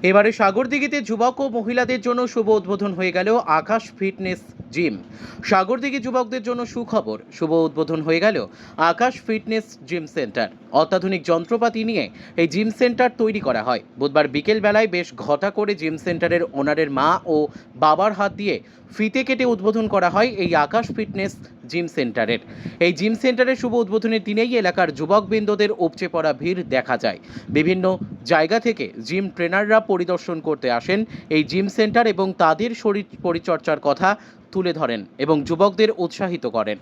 এবারে সাগরদিঘিতে যুবক ও মহিলাদের জন্য শুভ উদ্বোধন হয়ে গেল আকাশ ফিটনেস জিম। সাগরদিঘি যুবকদের জন্য সুখবর, শুভ উদ্বোধন হয়ে গেল আকাশ ফিটনেস জিম সেন্টার। অত্যাধুনিক যন্ত্রপাতি নিয়ে এই জিম সেন্টার তৈরি করা হয়। বুধবার বিকেল বেলায় বেশ ঘটা করে জিম সেন্টারের ওনারের মা ও বাবার হাত দিয়ে ফিতে কেটে উদ্বোধন করা হয় এই আকাশ ফিটনেস জিম সেন্টারের। এই জিম সেন্টারের শুভ উদ্বোধনের দিনেই এলাকার যুবকবৃন্দদের উপচে পড়া ভিড় দেখা যায়। বিভিন্ন জায়গা থেকে জিম ট্রেনাররা পরিদর্শন করতে আসেন এই জিম সেন্টার এবং তাদের শরীর পরিচর্যার কথা তুলে ধরেন এবং যুবকদের উৎসাহিত করেন।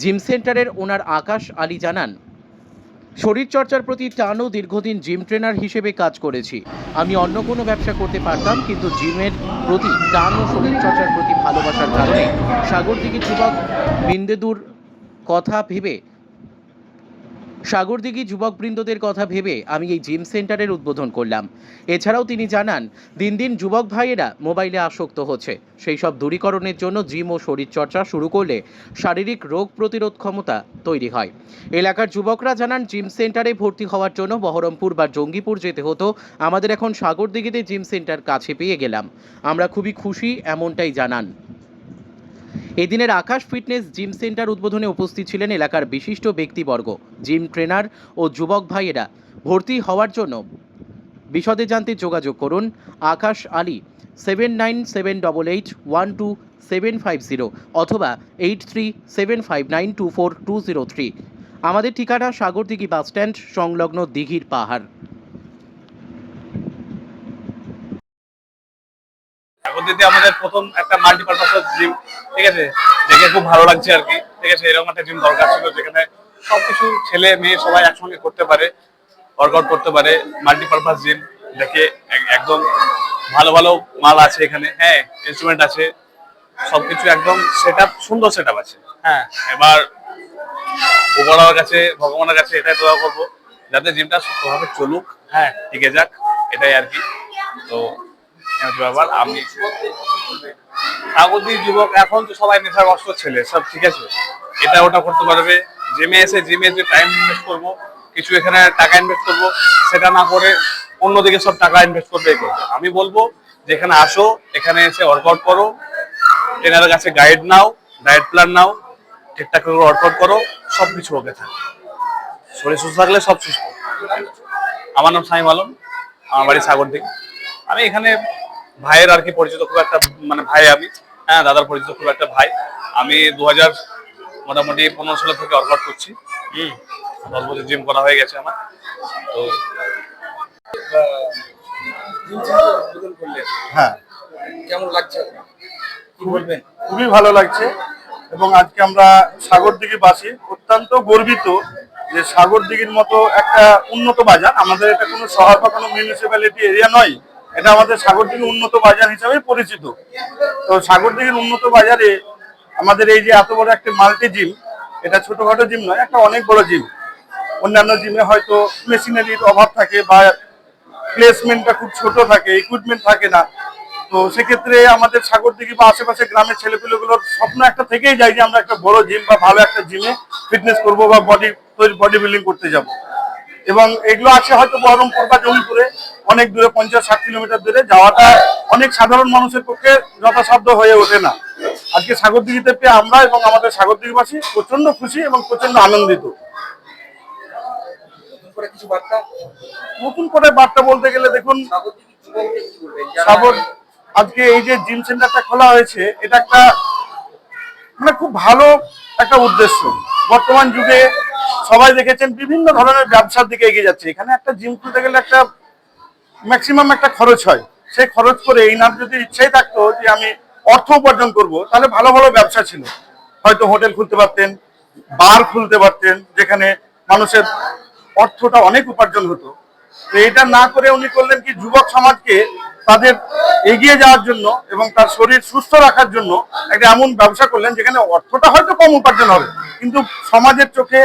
জিম সেন্টারের ওনার আকাশ আলী জানান, শরীরচর্চার প্রতি টান ও দীর্ঘদিন জিম ট্রেনার হিসেবে কাজ করেছি। আমি অন্য কোনো ব্যবসা করতে পারতাম, কিন্তু জিমের প্রতি টান ও শরীরচর্চার প্রতি ভালোবাসার কারণে সাগরদিঘি যুবক বৃন্দদের কথা ভেবে আমি এই জিম সেন্টারের উদ্বোধন করলাম। এছাড়াও তিনি জানান, দিন দিন যুবক ভাইয়েরা মোবাইলে আসক্ত হচ্ছে। সেই সব দূরীকরণের জন্য জিম ও শরীরচর্চা শুরু করলে শারীরিক রোগ প্রতিরোধ ক্ষমতা তৈরি হয়। এলাকার যুবকরা জানান, জিম সেন্টারে ভর্তি হওয়ার জন্য বহরমপুর বা জঙ্গিপুর যেতে হতো, আমাদের এখন সাগরদিঘিতে জিম সেন্টার কাছে পেয়ে গেলাম। আমরা খুবই খুশি, এমনটাই জানান। এদিনের আকাশ ফিটনেস জিম সেন্টার উদ্বোধনে উপস্থিত ছিলেন এলাকার বিশিষ্ট ব্যক্তিবর্গ, জিম ট্রেনার ও যুবক ভাইয়েরা। ভর্তি হওয়ার জন্য বিশদে জানতে যোগাযোগ করুন আকাশ আলী 7978812750 অথবা 8375924203। আমাদের ঠিকানা সাগরদিঘি বাসস্ট্যান্ড সংলগ্ন দিঘির পাহাড়। দিতে আমাদের প্রথম একটা মাল্টিপারপাস জিম, ঠিক আছে, দেখে খুব ভালো লাগছে আর কি। ঠিক আছে, এরকম একটা জিম দরকার ছিল যেখানে সবকিছু ছেলে মেয়ে সবাই একসঙ্গে করতে পারে, ওয়ার্কআউট করতে পারে। মাল্টিপারপাস জিম দেখে একদম ভালো ভালো মাল আছে এখানে, হ্যাঁ, ইনস্ট্রুমেন্ট আছে, সবকিছু একদম সেটআপ, সুন্দর সেটআপ আছে। হ্যাঁ, এবার উপরওয়ালার কাছে, ভগবানের কাছে এটাই দোয়া করবো যাতে জিমটা সুস্থভাবে চলুক, হ্যাঁ, টিকে যাক, এটাই আর কি। তো ব্যাপার আমি সাগরদিঘি যুবক এখন তো সবাই নেশাগ্রস্ত ছেলে সব, ঠিক আছে, এটা ওটা করতে পারবে। জিমে এসে জিমে যে টাইম ইনভেস্ট করবো, কিছু এখানে টাকা ইনভেস্ট করবো, সেটা না করে অন্যদিকে সব টাকা ইনভেস্ট করবে। আমি বলবো যে এখানে আসো, এখানে এসে ওয়ার্কআউট করো, ট্রেনারের কাছে গাইড নাও, ডায়েট প্ল্যান নাও, ঠিকঠাক করে ওয়ার্কআউট করো, সবকিছু ওকে থাকে। শরীর সুস্থ থাকলে সব সুস্থ। আমার নাম সাইম আলম, আমার বাড়ি সাগরদিঘি। আমি এখানে ভাইয়ের আর কি পরিচিত, খুব একটা মানে ভাই আমি, হ্যাঁ, দাদার পরিচিত খুব একটা ভাই। আমি 2000 মোটামুটি 15 সাল থেকে ওয়ার্কআউট করছি। 10 বছর জিম করা হয়ে গেছে আমার। তো হ্যাঁ, কেমন লাগছে, কি বলবেন? খুবই ভালো লাগছে এবং আজকে আমরা সাগরদিঘি বাসী অত্যন্ত গর্বিত যে সাগরদিঘির মতো একটা উন্নত বাজার, আমাদের এটা কোনো শহর বা কোনো মিউনিসিপ্যালিটি এরিয়া নয়, এটা আমাদের সাগরদিঘি উন্নত বাজার হিসাবে পরিচিত। তো সাগরদিঘির উন্নত বাজারে আমাদের এই যে এত বড় একটা মাল্টি জিম, এটা ছোটখাটো জিম নয়, একটা অনেক বড় জিম। অন্যান্য জিমে হয়তো মেশিনারির অভাব থাকে বা প্লেসমেন্টটা খুব ছোট থাকে, ইকুইপমেন্ট থাকে না। তো সেক্ষেত্রে আমাদের সাগরদিঘি বা আশেপাশে গ্রামের ছেলেপুলেগুলোর স্বপ্ন একটা থেকেই যায় যে আমরা একটা বড় জিম বা ভালো একটা জিমে ফিটনেস করবো বা বডি বিল্ডিং করতে যাব। এবং এগুলো আছে হয়তো বহরমপুর বা জঙ্গিপুরে, অনেক দূরে, 50-60 কিলোমিটার দূরে যাওয়াটা অনেক সাধারণ মানুষের পক্ষে যথাসাধ্য হয়ে ওঠে না। আজকে সাগরদিঘিতে পেয়ে আমরা এবং আমাদের সাগরদিঘিবাসী প্রচন্ড খুশি এবং প্রচন্ড আনন্দিত। নতুন করে বার্তা বলতে গেলে দেখুন, আজকে এই যে জিম সেন্টারটা খোলা হয়েছে, এটা একটা মানে খুব ভালো একটা উদ্দেশ্য। বর্তমান যুগে সবাই দেখেছেন বিভিন্ন ধরনের ব্যবসার দিকে এগিয়ে যাচ্ছে। এখানে একটা জিম খুলতে গেলে একটা ম্যাক্সিমাম একটা খরচ হয়। সেই খরচ করে এই নাম যদি ইচ্ছাই থাকতো যে আমি অর্থ উপার্জন করব, তাহলে ভালো ভালো ব্যবসা ছিল, হয়তো হোটেল খুলতে পারতেন, বার খুলতে পারতেন, যেখানে মানুষের অর্থটা অনেক উপার্জন হতো। তো এটা না করে উনি করলেন কি, যুবক সমাজকে তাদের এগিয়ে যাওয়ার জন্য এবং তার শরীর সুস্থ রাখার জন্য একটা এমন ব্যবসা করলেন যেখানে অর্থটা হয়তো কম উপার্জন হবে, কিন্তু সমাজের চোখে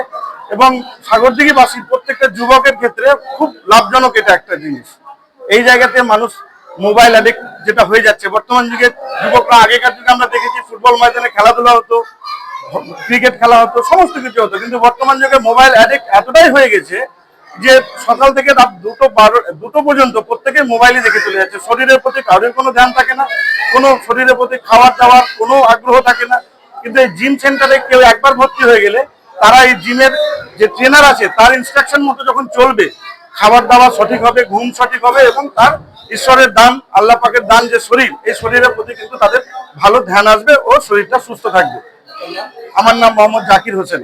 এবং সাগরদিঘিবাসীর প্রত্যেকটা যুবকের ক্ষেত্রে খুব লাভজনক এটা একটা জিনিস। এই জায়গাতে মানুষ মোবাইল অ্যাডিক্ট যেটা হয়ে যাচ্ছে বর্তমান যুগে, যুবকরা আগেকার যুগে আমরা দেখেছি ফুটবল ময়দানে খেলাধুলা হতো, ক্রিকেট খেলা হতো, সমস্ত কিছু হতো, কিন্তু বর্তমান যুগে মোবাইল অ্যাডিক্ট এতটাই হয়ে গেছে যে সকাল থেকে রাত 2 পর্যন্ত প্রত্যেকে মোবাইলে দেখে চলে যাচ্ছে, শরীরের প্রতি কারোর কোনো ধ্যান থাকে না, কোনো শরীরের প্রতি খাওয়ার দাওয়ার কোনো আগ্রহ থাকে না। কিন্তু এই জিম সেন্টারে কেউ একবার ভর্তি হয়ে গেলে তারা এই জিমের যে ট্রেনার আছে তার ইনস্ট্রাকশন মতো যখন চলবে, খাবার দাবার সঠিক হবে, ঘুম সঠিক হবে এবং তার ঈশ্বরের দান, আল্লাহ পাকের দান যে শরীর, এই শরীরের প্রতি কিন্তু তাদের ভালো ধ্যান আসবে ও শরীরটা সুস্থ থাকবে। আমার নাম মোহাম্মদ জাকির হোসেন।